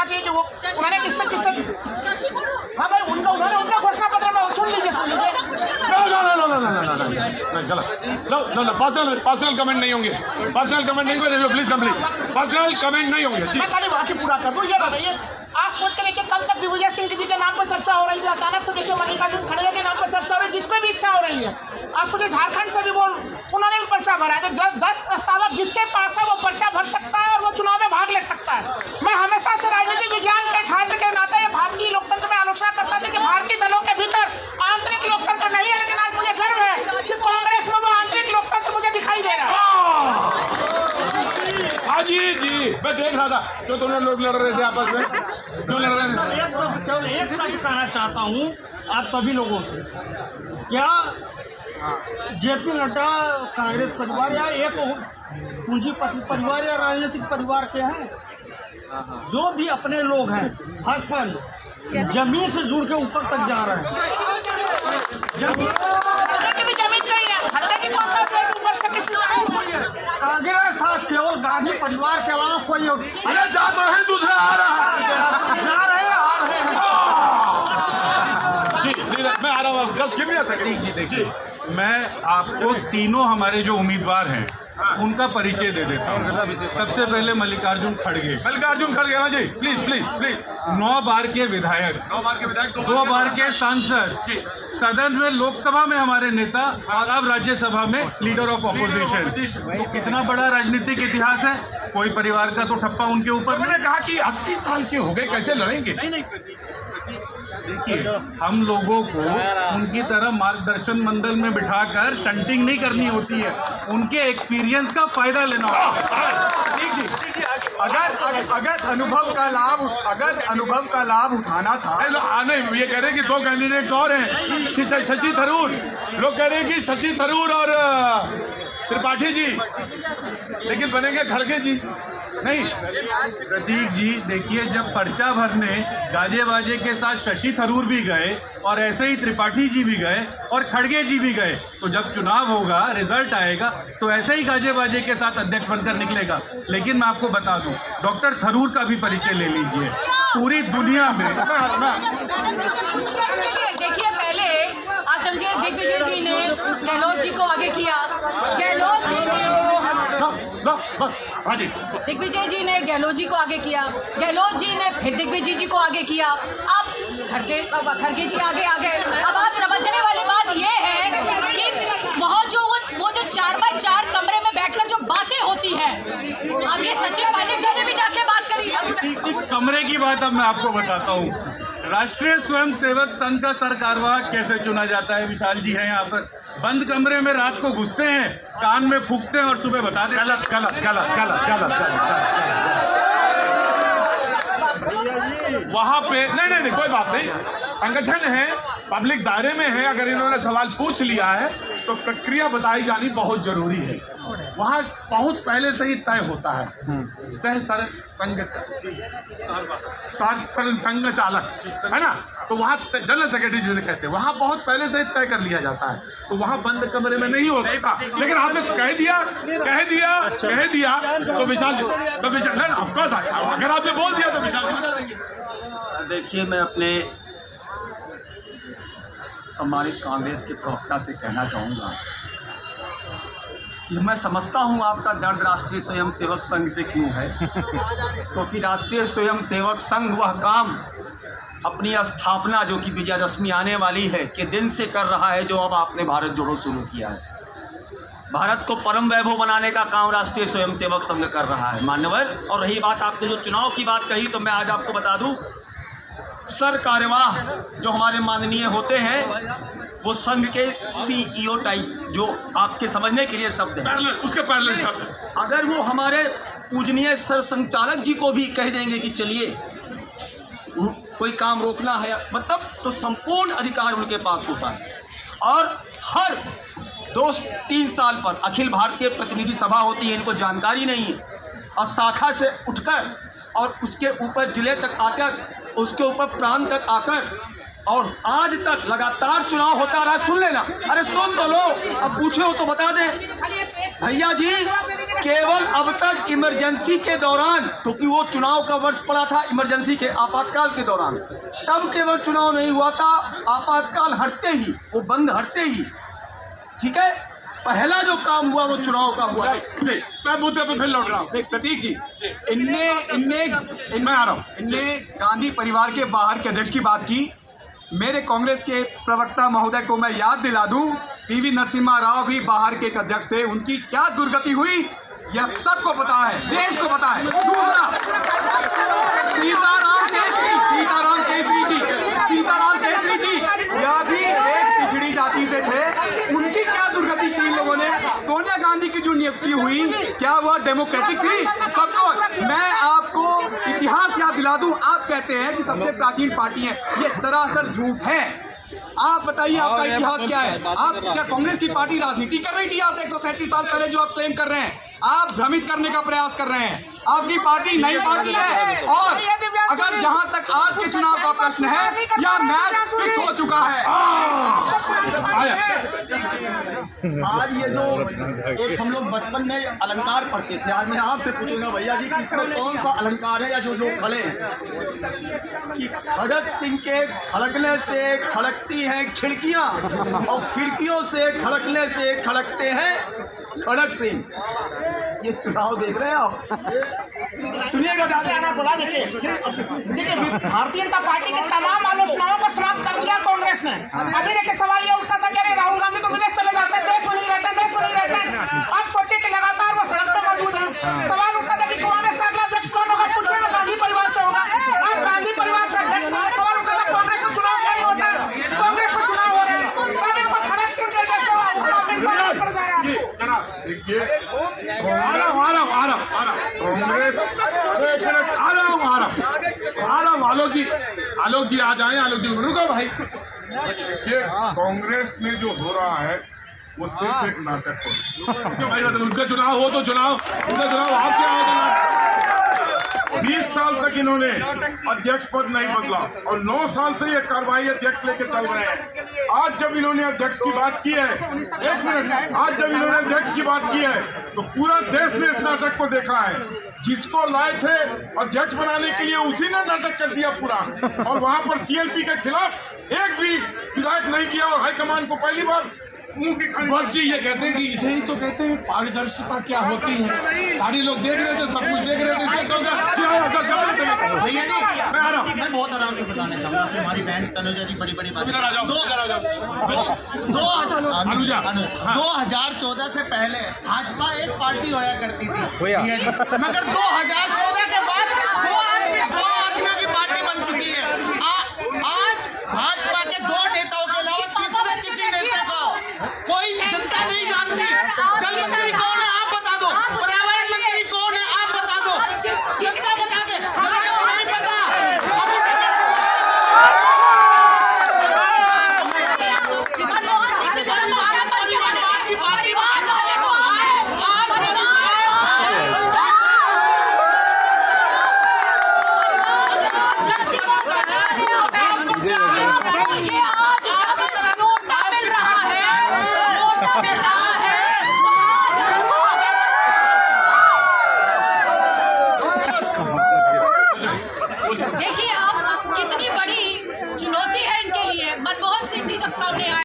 चाहिए कि वो उन्होंने किससे हाँ भाई उन्होंने उनका घोषणा पत्र में सुन लीजिए नो पर्सनल कमेंट नहीं होंगे, पर्सनल कमेंट नहीं होंगे, प्लीज कंप्लीट, पर्सनल कमेंट नहीं होंगे। मैं खाली बात ही पूरा कर दूं। ये बताइए, आप सोच के देखिए, कल तक दिग्विजय सिंह जी के नाम पर चर्चा हो रही थी, अचानक से देखिए मल्लिकार्जुन खड़गे के नाम पर चर्चा हो रही है, जिसको भी इच्छा हो रही है। आप सोचिए झारखंड से भी उन्होंने भी पर्चा भरा है, तो 10 प्रस्तावक जिसके पास है वो पर्चा भर सकता है और वो चुनाव में भाग ले सकता है। मैं हमेशा से राजनीतिक विज्ञान के छात्र के नाते भारतीय लोकतंत्र में आलोचना करता था कि भारतीय दलों के भीतर आंतरिक लोकतंत्र नहीं है, लेकिन आज मुझे गर्व है कि कांग्रेस में वो आंतरिक लोकतंत्र मुझे दिखाई दे रहा है। हाँ जी, मैं देख रहा था जो दोनों लोग लड़ रहे थे आपस में, क्यों लड़ रहे थे? केवल एक शब्द कहना चाहता हूँ आप सभी लोगों से, क्या जेपी नड्डा कांग्रेस परिवार या एक पूंजीपति परिवार या राजनीतिक परिवार के हैं? जो भी अपने लोग हैं भाजपा जमीन से जुड़ के ऊपर तक जा रहे हैं। कांग्रेस आज केवल गांधी परिवार के अलावा कोई अरे जा तो है, दूसरा आ रहा है, जा रहे आ रहे हैं। जी मैं आ रहा हूँ, just give me a second. जी देखिए, मैं आपको तीनों हमारे जो उम्मीदवार हैं उनका परिचय दे देता हूँ। सबसे पहले मल्लिकार्जुन खड़गे, हाँ जी, प्लीज 9 बार के विधायक, 2 बार के सांसद, सदन में लोकसभा में हमारे नेता और अब राज्यसभा में लीडर ऑफ ऑपोजिशन। तो कितना बड़ा राजनीतिक इतिहास है, कोई परिवार का तो ठप्पा उनके ऊपर। मैंने कहा कि 80 साल के हो गए, कैसे लड़ेंगे? देखिए, हम लोगों को उनकी तरह मार्गदर्शन मंडल में बिठाकर स्टंटिंग नहीं करनी होती है, उनके एक्सपीरियंस का फायदा लेना होता है। अगर अनुभव का लाभ उठाना था। नहीं, ये कह रहे हैं कि 2 कैंडिडेट और हैं, शशि थरूर, लोग कह रहे हैं कि शशि थरूर और त्रिपाठी जी, लेकिन बनेंगे खड़गे जी नहीं। प्रतीक जी देखिए, जब पर्चा भरने गाजे बाजे के साथ शशि थरूर भी गए और ऐसे ही त्रिपाठी जी भी गए और खड़गे जी भी गए, तो जब चुनाव होगा, रिजल्ट आएगा, तो ऐसे ही गाजे बाजे के साथ अध्यक्ष बनकर निकलेगा। लेकिन मैं आपको बता दूं, डॉक्टर थरूर का भी परिचय ले लीजिए। पूरी दुनिया में देखिए, पहले आप समझिए, दिग्विजय जी ने गहलोत जी को आगे किया, दिग्विजय जी ने गहलोत जी को आगे किया, गहलोत जी ने फिर दिग्विजय जी को आगे किया, अब खड़गे जी आगे आ गए। अब आप समझने वाली बात ये है कि बहुत जो वो जो 4x4 कमरे में बैठकर जो बातें होती हैं, आगे सचिन पायलट जी ने भी जाके बात करी। कमरे की बात अब मैं आपको बताता हूँ। राष्ट्रीय स्वयंसेवक संघ का सरकार्यवाह कैसे चुना जाता है? विशाल जी हैं यहाँ पर, बंद कमरे में रात को घुसते हैं, कान में फूंकते हैं और सुबह बता देते हैं। वहां पे नहीं, कोई बात नहीं, संगठन है, पब्लिक दायरे में है, अगर इन्होंने सवाल पूछ लिया है तो प्रक्रिया बताई जानी बहुत जरूरी है। वहाँ बहुत पहले से ही तय होता है, संघ चालक है ना, तो वहाँ जनरल सेक्रेटरी जिसे कहते हैं, वहाँ बहुत पहले से ही तय कर लिया जाता है, तो वहाँ बंद कमरे में नहीं होता। लेकिन आपने कह दिया तो विशाल ऑफकोर्स, अगर आपने बोल दिया तो विशाल बता देंगे। देखिए, मैं अपने सम्मानित कांग्रेस के प्रवक्ता से कहना चाहूँगा कि मैं समझता हूँ आपका दर्द राष्ट्रीय स्वयंसेवक संघ से क्यों है, क्योंकि राष्ट्रीय स्वयंसेवक संघ वह काम अपनी स्थापना जो कि विजयदशमी आने वाली है के दिन से कर रहा है, जो अब आपने भारत जोड़ो शुरू किया है। भारत को परम वैभव बनाने का काम राष्ट्रीय स्वयंसेवक संघ कर रहा है, मान्यवर। और रही बात आपने जो चुनाव की बात कही, तो मैं आज आपको बता दूं, सर कार्यवाह जो हमारे माननीय होते हैं वो संघ के CEO टाइप, जो आपके समझने के लिए शब्द है, उसके पैरेलल शब्द, अगर वो हमारे पूजनीय सर संचालक जी को भी कह देंगे कि चलिए कोई काम रोकना है, मतलब तो संपूर्ण अधिकार उनके पास होता है। और हर 2-3 साल पर अखिल भारतीय प्रतिनिधि सभा होती है, इनको जानकारी नहीं है, और शाखा से उठकर और उसके ऊपर जिले तक आकर, उसके ऊपर प्रांत तक आकर, और आज तक लगातार चुनाव होता रहा। सुन लेना, अरे सुन तो लो, अब पूछे हो तो बता दें। भैया जी केवल अब तक इमरजेंसी के दौरान, क्योंकि वो चुनाव का वर्ष पड़ा था, इमरजेंसी के आपातकाल के दौरान, तब केवल चुनाव नहीं हुआ था। आपातकाल हटते ही, वो बंद हटते ही, ठीक है, पहला जो काम हुआ वो चुनाव का हुआ। जी, मैं मुद्दे पे फिर लौट रहा हूँ। प्रतीक जी, इनने गांधी परिवार के बाहर के अध्यक्ष की बात की। मेरे कांग्रेस के प्रवक्ता महोदय को मैं याद दिला दूं, पीवी नरसिम्हा राव भी बाहर के एक अध्यक्ष थे। उनकी क्या दुर्गति हुई यह सबको पता है, देश को पता है। दूसरा, सीताराम केसरी जी, यह भी एक पिछड़ी जाति से थे। उनकी क्या दुर्गति की इन लोगों ने? सोनिया गांधी की जो नियुक्ति हुई, क्या वह डेमोक्रेटिक थी? सबको मैं आपको इतिहास याद दिला दूं। आप कहते हैं कि सबसे प्राचीन पार्टी है, ये सरासर झूठ है। आप बताइए आपका इतिहास क्या है? आप क्या कांग्रेस की पार्टी राजनीति कर रही थी आज 137 साल पहले जो आप क्लेम कर रहे हैं? आप भ्रमित करने का प्रयास कर रहे हैं। आपकी पार्टी नई पार्टी है, और अगर जहां तक आज के चुनाव का प्रश्न है, यह मैच फिक्स हो चुका है। आज ये जो एक हम लोग बचपन में अलंकार पढ़ते थे, आज मैं आपसे पूछूंगा भैया जी कि इसमें कौन सा अलंकार है, या जो लोग खड़े हैं कि खड़क सिंह के खड़कने से खड़कती हैं खिड़कियां, और खिड़कियों से खड़कने से खड़कते हैं खड़क सिंह। ये चुनाव देख रहे हैं आप? सुनिएगा दादा बोला। देखिए भारतीय जनता पार्टी के तमाम आलोचनाओं को समाप्त कर दिया कांग्रेस ने। अभी देखिए सवाल ये उठता था कि अरे राहुल गांधी तो विदेश चले जाते हैं, देश में नहीं रहते। अब सोचिए कि लगातार वो सड़क पे मौजूद है। सवाल उठता था कि कांग्रेस का अगला अध्यक्ष कौन होगा? पूछे तो गांधी परिवार से होगा। अब गांधी परिवार से अध्यक्ष नहीं है। सवाल उठता था कांग्रेस में चुनाव क्या नहीं होता? कांग्रेस में चुनाव हो रहे हैं, तब इनको खड़क सिंह के जैसे देखिए, आलोक जी आ जाए। आलोक जी रुको भाई। देखिए, कांग्रेस में जो हो रहा है वो सिर्फ एक नाटक हो। भाई मतलब उनका चुनाव हो तो चुनाव, उनका चुनाव आप क्या हो? 20 साल तक इन्होंने अध्यक्ष पद नहीं बदला, और 9 साल से ये कार्रवाई अध्यक्ष लेके चल रहे हैं। आज जब इन्होंने अध्यक्ष की बात की है, एक मिनट, आज जब इन्होंने अध्यक्ष की बात की है तो पूरा देश ने इस नाटक को देखा है। जिसको लाए थे अध्यक्ष बनाने के लिए उसी ने नाटक कर दिया पूरा, और वहां पर सीएलपी के खिलाफ एक भी विधायक नहीं किया, और हाईकमान को पहली बार मुंह की खानी। बस जी ये कहते हैं कि इसे ही तो कहते हैं पारदर्शिता क्या होती है। सारे लोग देख रहे थे, सब कुछ देख रहे थे। भैया जी मैं बहुत आराम से बताना चाहूँगा कि हमारी बहन तनुजा जी बड़ी बात 2014 से पहले भाजपा एक पार्टी होया करती थी, मगर 2014 के बाद दो आदमियों की पार्टी बन चुकी है। आज भाजपा के 2 नेताओं के अलावा तीसरे किसी नेता को कोई जनता नहीं जानती। जल मंत्री कौन है आप बता दो, पर्यावरण मंत्री कौन है आप बता दो, जनता बता दे, जनता को नहीं पता। अभी तक ये आज नोटा मिल रहा है,